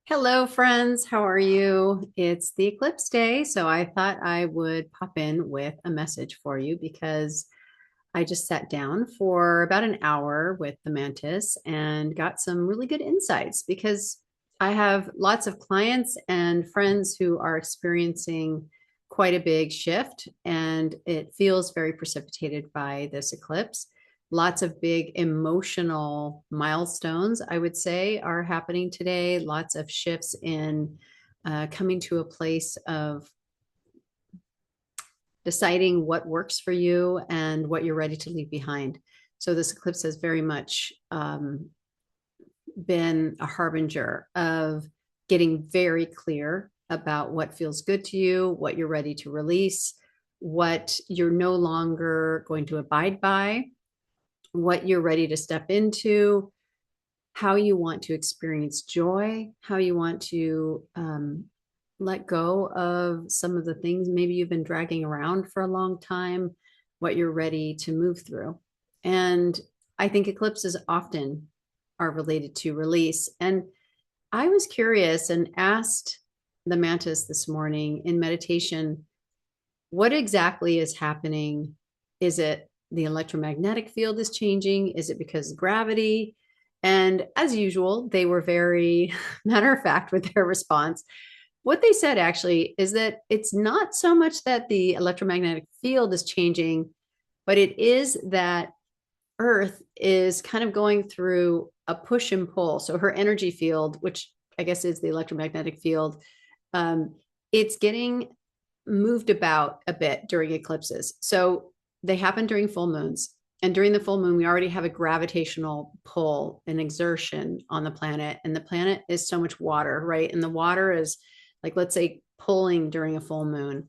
Hello, friends. How are you? It's the eclipse day, so I thought I would pop in with a message for you because I just sat down for about an hour with the Mantis and got some really good insights because I have lots of clients and friends who are experiencing quite a big shift, and it feels very precipitated by this eclipse. Lots of big emotional milestones, I would say, are happening today. Lots of shifts in coming to a place of deciding what works for you and what you're ready to leave behind. So this eclipse has very much been a harbinger of getting very clear about what feels good to you, what you're ready to release, what you're no longer going to abide by, what you're ready to step into, how you want to experience joy, how you want to let go of some of the things maybe you've been dragging around for a long time, what you're ready to move through. And I think eclipses often are related to release. And I was curious and asked the Mantis this morning in meditation, what exactly is happening? Is it the electromagnetic field is changing? Is it because of gravity? And as usual, they were very matter of fact with their response. What they said actually is that it's not so much that the electromagnetic field is changing, but it is that Earth is kind of going through a push and pull. So her energy field, which I guess is the electromagnetic field, um, it's getting moved about a bit during eclipses. So they happen during full moons. And during the full moon, we already have a gravitational pull and exertion on the planet. And the planet is so much water, right? And the water is like, let's say, pulling during a full moon.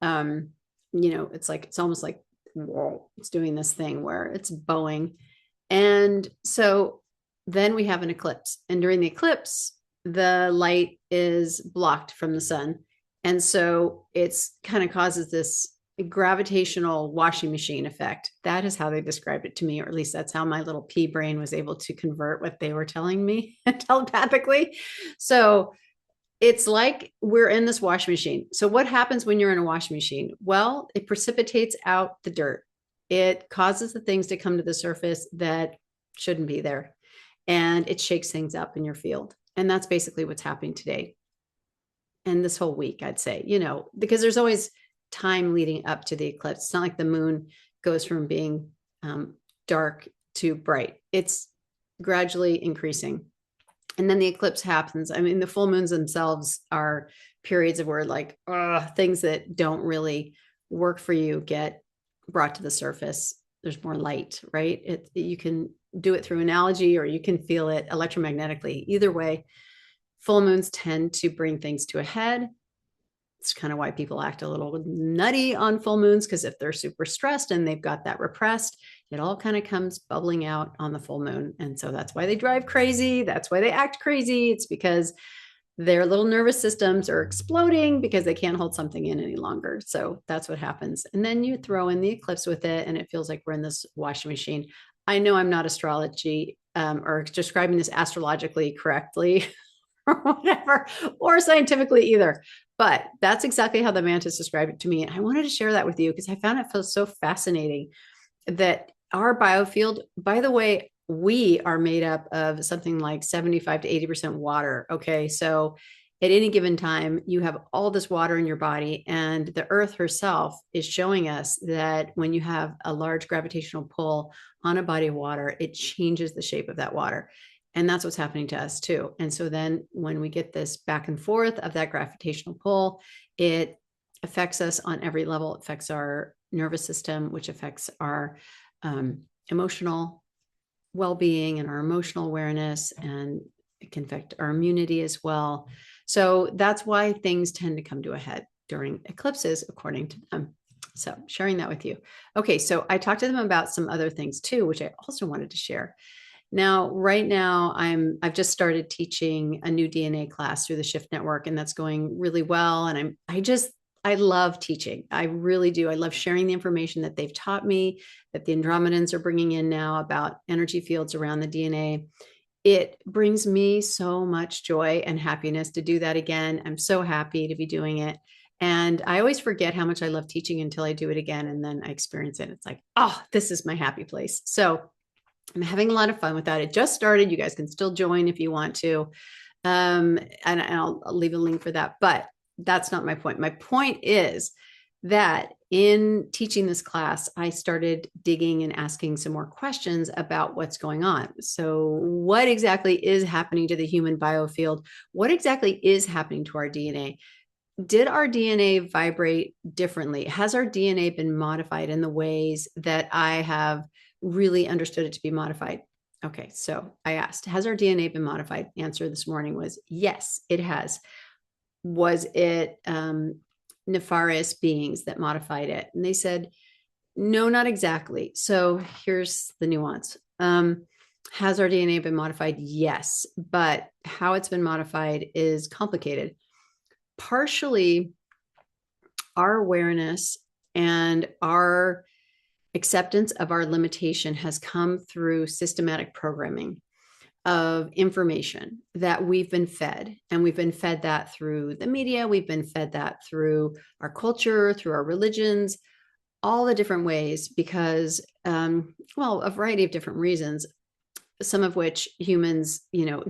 Um, it's almost like, whoa, it's doing this thing where it's bowing. And so then we have an eclipse. And during the eclipse, the light is blocked from the sun. And so it's kind of causes this gravitational washing machine effect. That is how they described it to me, or at least that's how my little pea brain was able to convert what they were telling me telepathically. So it's like we're in this washing machine. So what happens when you're in a washing machine? Well, it precipitates out the dirt. It causes the things to come to the surface that shouldn't be there. And it shakes things up in your field. And that's basically what's happening today and this whole week, I'd say, because there's always time leading up to the eclipse. It's not like the moon goes from being dark to bright. It's gradually increasing. And then the eclipse happens. I mean, the full moons themselves are periods of where like things that don't really work for you get brought to the surface. There's more light, right? You can do it through analogy or you can feel it electromagnetically. Either way, full moons tend to bring things to a head. It's kind of why people act a little nutty on full moons, because if they're super stressed and they've got that repressed, it all kind of comes bubbling out on the full moon. And so that's why they drive crazy. That's why they act crazy. It's because their little nervous systems are exploding because they can't hold something in any longer. So that's what happens. And then you throw in the eclipse with it, and it feels like we're in this washing machine. I know I'm not astrology or describing this astrologically correctly or whatever, or scientifically either. But that's exactly how the Mantis described it to me. And I wanted to share that with you because I found it feels so fascinating that our biofield, by the way, we are made up of something like 75 to 80% water. Okay. So at any given time, you have all this water in your body, and the earth herself is showing us that when you have a large gravitational pull on a body of water, it changes the shape of that water. And that's what's happening to us too. And so then when we get this back and forth of that gravitational pull, it affects us on every level. It affects our nervous system, which affects our emotional well-being and our emotional awareness, and it can affect our immunity as well. So that's why things tend to come to a head during eclipses, according to them. So sharing that with you. Okay, so I talked to them about some other things too, which I also wanted to share. Now, right now, I've just started teaching a new DNA class through the Shift Network, and that's going really well. And I love teaching. I really do. I love sharing the information that they've taught me, that the Andromedans are bringing in now about energy fields around the DNA. it brings me so much joy and happiness to do that again. I'm so happy to be doing it. And I always forget how much I love teaching until I do it again. And then I experience it. It's like, oh, this is my happy place. So I'm having a lot of fun with that. It just started. You guys can still join if you want to. And I'll leave a link for that. But that's not my point. My point is that in teaching this class, I started digging and asking some more questions about what's going on. So, what exactly is happening to the human biofield? What exactly is happening to our DNA? Did our DNA vibrate differently? Has our DNA been modified in the ways that I have really understood it to be modified? Okay, so I asked, has our DNA been modified? Answer this morning was yes, it has. Was it nefarious beings that modified it? And they said, no, not exactly. So here's the nuance. Has our DNA been modified? Yes, but how it's been modified is complicated. Partially, our awareness and our acceptance of our limitation has come through systematic programming of information that we've been fed. And we've been fed that through the media, we've been fed that through our culture, through our religions, all the different ways, because, well, a variety of different reasons, some of which humans,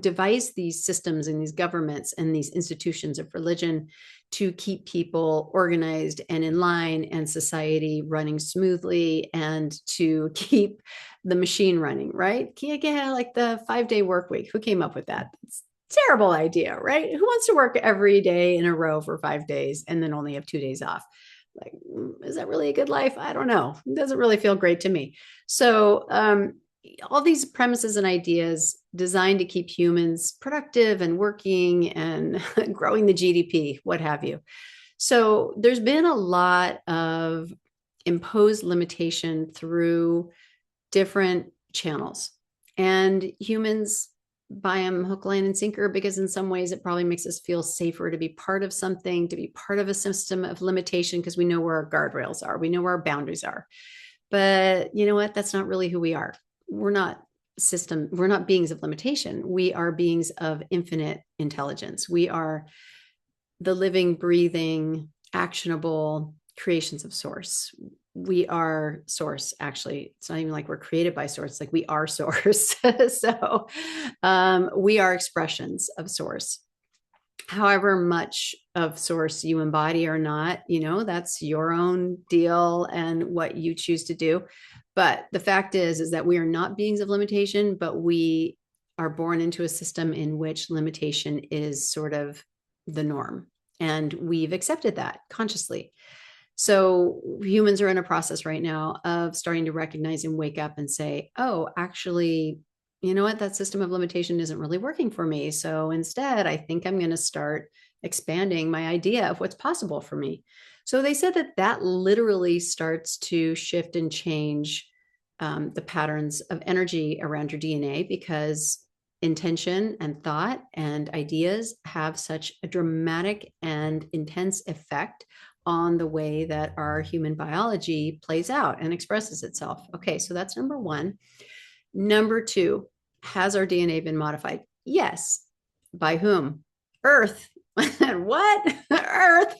devise these systems and these governments and these institutions of religion to keep people organized and in line and society running smoothly and to keep the machine running, right? Yeah, like the 5-day work week. Who came up with that? It's a terrible idea, right? Who wants to work every day in a row for 5 days and then only have 2 days off? Like, is that really a good life? I don't know. It doesn't really feel great to me. So, all these premises and ideas designed to keep humans productive and working and growing the GDP, what have you. So there's been a lot of imposed limitation through different channels, and humans buy them hook, line, and sinker because in some ways it probably makes us feel safer to be part of something, to be part of a system of limitation because we know where our guardrails are, we know where our boundaries are. But you know what? That's not really who we are. We're not beings of limitation. We are beings of infinite intelligence. We are the living, breathing, actionable creations of source. We are source. Actually, it's not even like we're created by source, like we are source. So we are expressions of source. However much of source you embody or not, that's your own deal and what you choose to do. But the fact is that we are not beings of limitation, but we are born into a system in which limitation is sort of the norm. And we've accepted that consciously. So humans are in a process right now of starting to recognize and wake up and say, oh, actually, you know what? That system of limitation isn't really working for me. So instead, I think I'm going to start expanding my idea of what's possible for me. So they said that literally starts to shift and change the patterns of energy around your DNA, because intention and thought and ideas have such a dramatic and intense effect on the way that our human biology plays out and expresses itself. Okay, so that's number one. Number two, has our DNA been modified? Yes. By whom? Earth. What? Earth.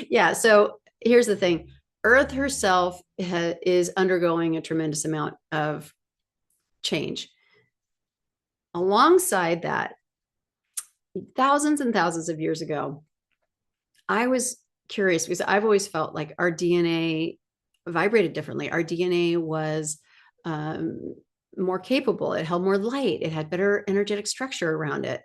Yeah. So here's the thing. Earth herself is undergoing a tremendous amount of change. Alongside that, thousands and thousands of years ago, I was curious because I've always felt like our DNA vibrated differently. Our DNA was more capable. It held more light. It had better energetic structure around it.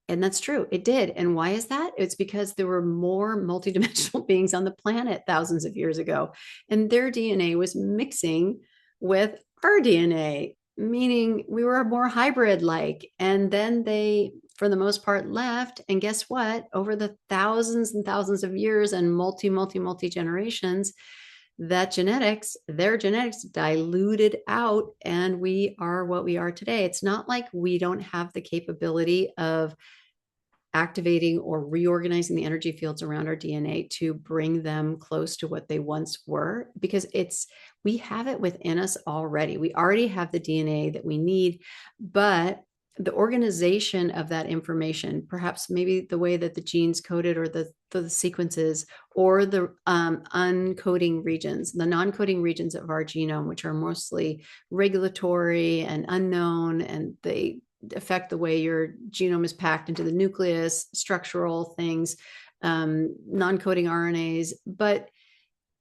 And that's true. It did. And why is that? It's because there were more multidimensional beings on the planet thousands of years ago, and their DNA was mixing with our DNA, meaning we were more hybrid like. And then they, for the most part, left. And guess what? Over the thousands and thousands of years and multi generations, their genetics diluted out, and we are what we are today. It's not like we don't have the capability of activating or reorganizing the energy fields around our DNA to bring them close to what they once were, because we have it within us already. We already have the DNA that we need, but the organization of that information, perhaps maybe the way that the genes coded or the sequences or the uncoding regions, the non-coding regions of our genome, which are mostly regulatory and unknown, and they affect the way your genome is packed into the nucleus, structural things, non-coding RNAs. But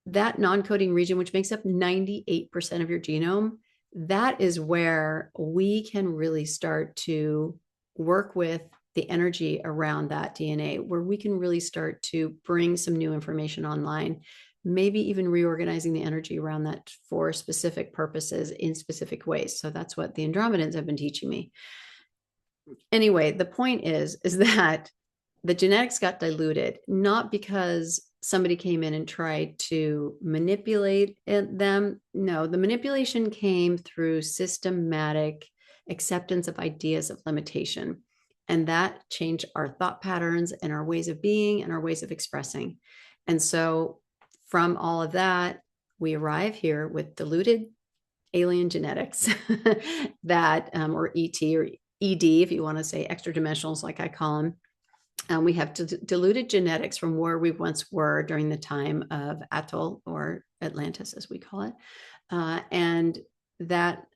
that non-coding region, which makes up 98% of your genome, that is where we can really start to work with the energy around that DNA, where we can really start to bring some new information online, maybe even reorganizing the energy around that for specific purposes in specific ways. So that's what the Andromedans have been teaching me. Anyway, the point is that the genetics got diluted, not because somebody came in and tried to manipulate them. No, the manipulation came through systematic acceptance of ideas of limitation. And that changed our thought patterns and our ways of being and our ways of expressing. And so from all of that, we arrive here with diluted alien genetics that, or ET or ED, if you want to say extra dimensionals, like I call them. We have diluted genetics from where we once were during the time of Atoll, or Atlantis, as we call it. And that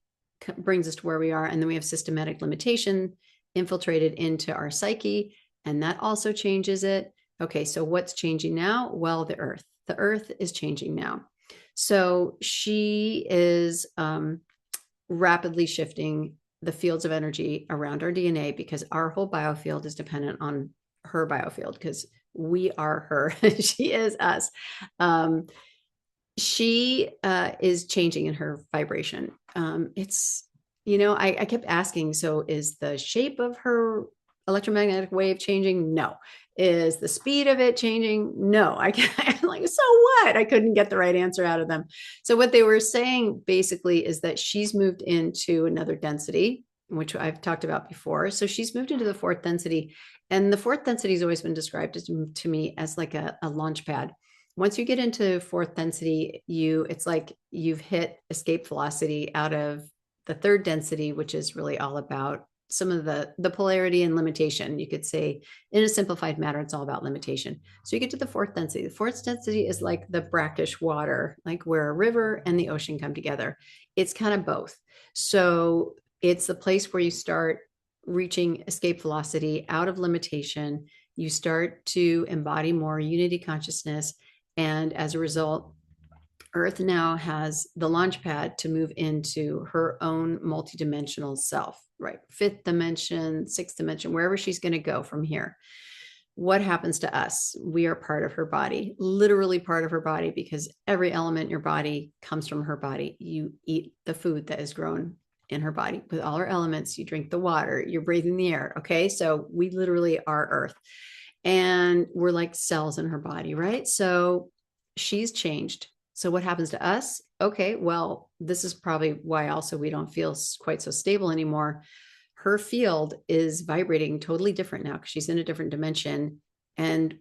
brings us to where we are. And then we have systematic limitation infiltrated into our psyche, and that also changes it. Okay, so what's changing now? Well, the Earth. The Earth is changing now. So she is rapidly shifting the fields of energy around our DNA, because our whole biofield is dependent on her biofield, because we are her. She is us. She is changing in her vibration. It's, I kept asking, so is the shape of her electromagnetic wave changing? No. Is the speed of it changing? No. I'm like, so what? I couldn't get the right answer out of them. So what they were saying basically is that she's moved into another density, which I've talked about before. So she's moved into the fourth density, and the fourth density has always been described to me as like a launch pad. Once you get into fourth density, it's like you've hit escape velocity out of the third density, which is really all about some of the polarity and limitation. You could say, in a simplified matter, it's all about limitation. So you get to the fourth density. The fourth density is like the brackish water, like where a river and the ocean come together. It's kind of both. So it's the place where you start reaching escape velocity out of limitation. You start to embody more unity consciousness. And as a result, Earth now has the launch pad to move into her own multidimensional self, right? Fifth dimension, sixth dimension, wherever she's going to go from here. What happens to us? We are part of her body, literally part of her body, because every element in your body comes from her body. You eat the food that is grown in her body with all her elements. You drink the water, you're breathing the air. Okay. So we literally are Earth, and we're like cells in her body, right? So she's changed. So what happens to us? Okay, well, this is probably why also we don't feel quite so stable anymore. Her field is vibrating totally different now, because she's in a different dimension, and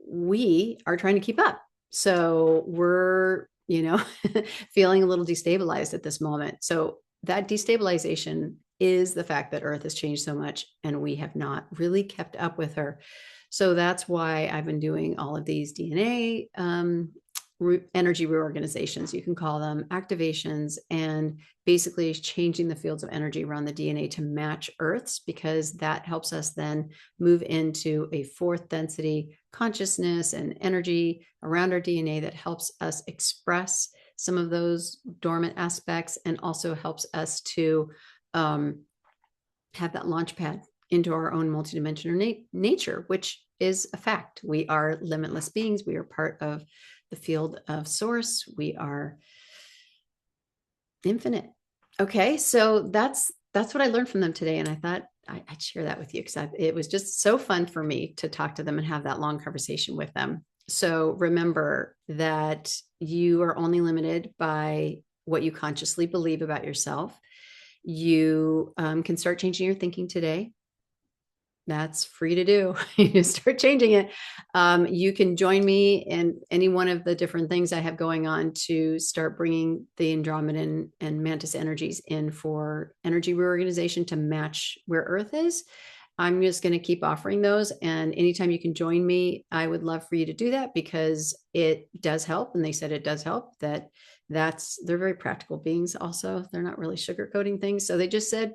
we are trying to keep up. So we're, feeling a little destabilized at this moment. So that destabilization is the fact that Earth has changed so much, and we have not really kept up with her. So that's why I've been doing all of these DNA energy reorganizations, you can call them activations, and basically changing the fields of energy around the DNA to match Earth's, because that helps us then move into a fourth density consciousness and energy around our DNA that helps us express some of those dormant aspects, and also helps us to have that launch pad into our own multidimensional nature, which is a fact. We are limitless beings. We are part of the field of source. We are infinite. Okay, so that's what I learned from them today, and I thought I'd share that with you, because it was just so fun for me to talk to them and have that long conversation with them. So remember that you are only limited by what you consciously believe about yourself. You can start changing your thinking today. that's free to do. You start changing it. You can join me in any one of the different things I have going on to start bringing the Andromedan and Mantis energies in for energy reorganization to match where Earth is. I'm just going to keep offering those. And anytime you can join me, I would love for you to do that because it does help. And they said it does help they're very practical beings also. They're not really sugarcoating things. So they just said,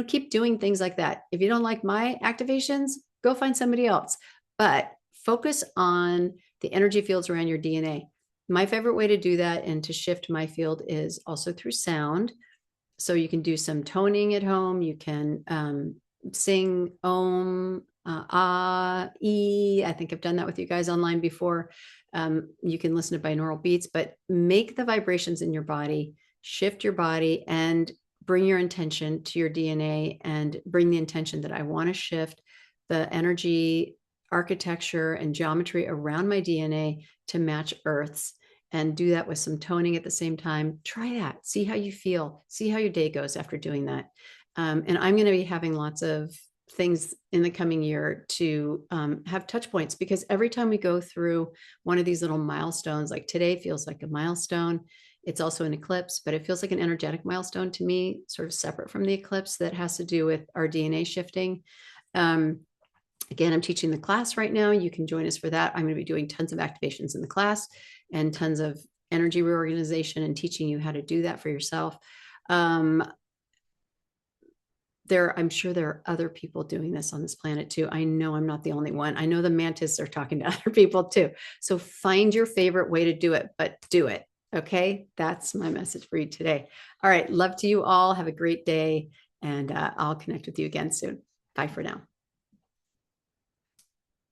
keep doing things like that. If you don't like my activations, go find somebody else, but focus on the energy fields around your DNA. My favorite way to do that and to shift my field is also through sound. So you can do some toning at home. You can sing Om, Ah, E. I think I've done that with you guys online before. You can listen to binaural beats, but make the vibrations in your body, shift your body, and bring your intention to your DNA and bring the intention that I want to shift the energy, architecture, and geometry around my DNA to match Earth's, and do that with some toning at the same time. Try that. See how you feel. See how your day goes after doing that. And I'm going to be having lots of things in the coming year to have touch points, because every time we go through one of these little milestones, like today feels like a milestone. It's also an eclipse, but it feels like an energetic milestone to me, sort of separate from the eclipse, that has to do with our DNA shifting. Again, I'm teaching the class right now. You can join us for that. I'm going to be doing tons of activations in the class and tons of energy reorganization and teaching you how to do that for yourself. I'm sure there are other people doing this on this planet too. I know I'm not the only one. I know the mantis are talking to other people too. So find your favorite way to do it, but do it. Okay. That's my message for you today. All right. Love to you all. Have a great day. And I'll connect with you again soon. Bye for now.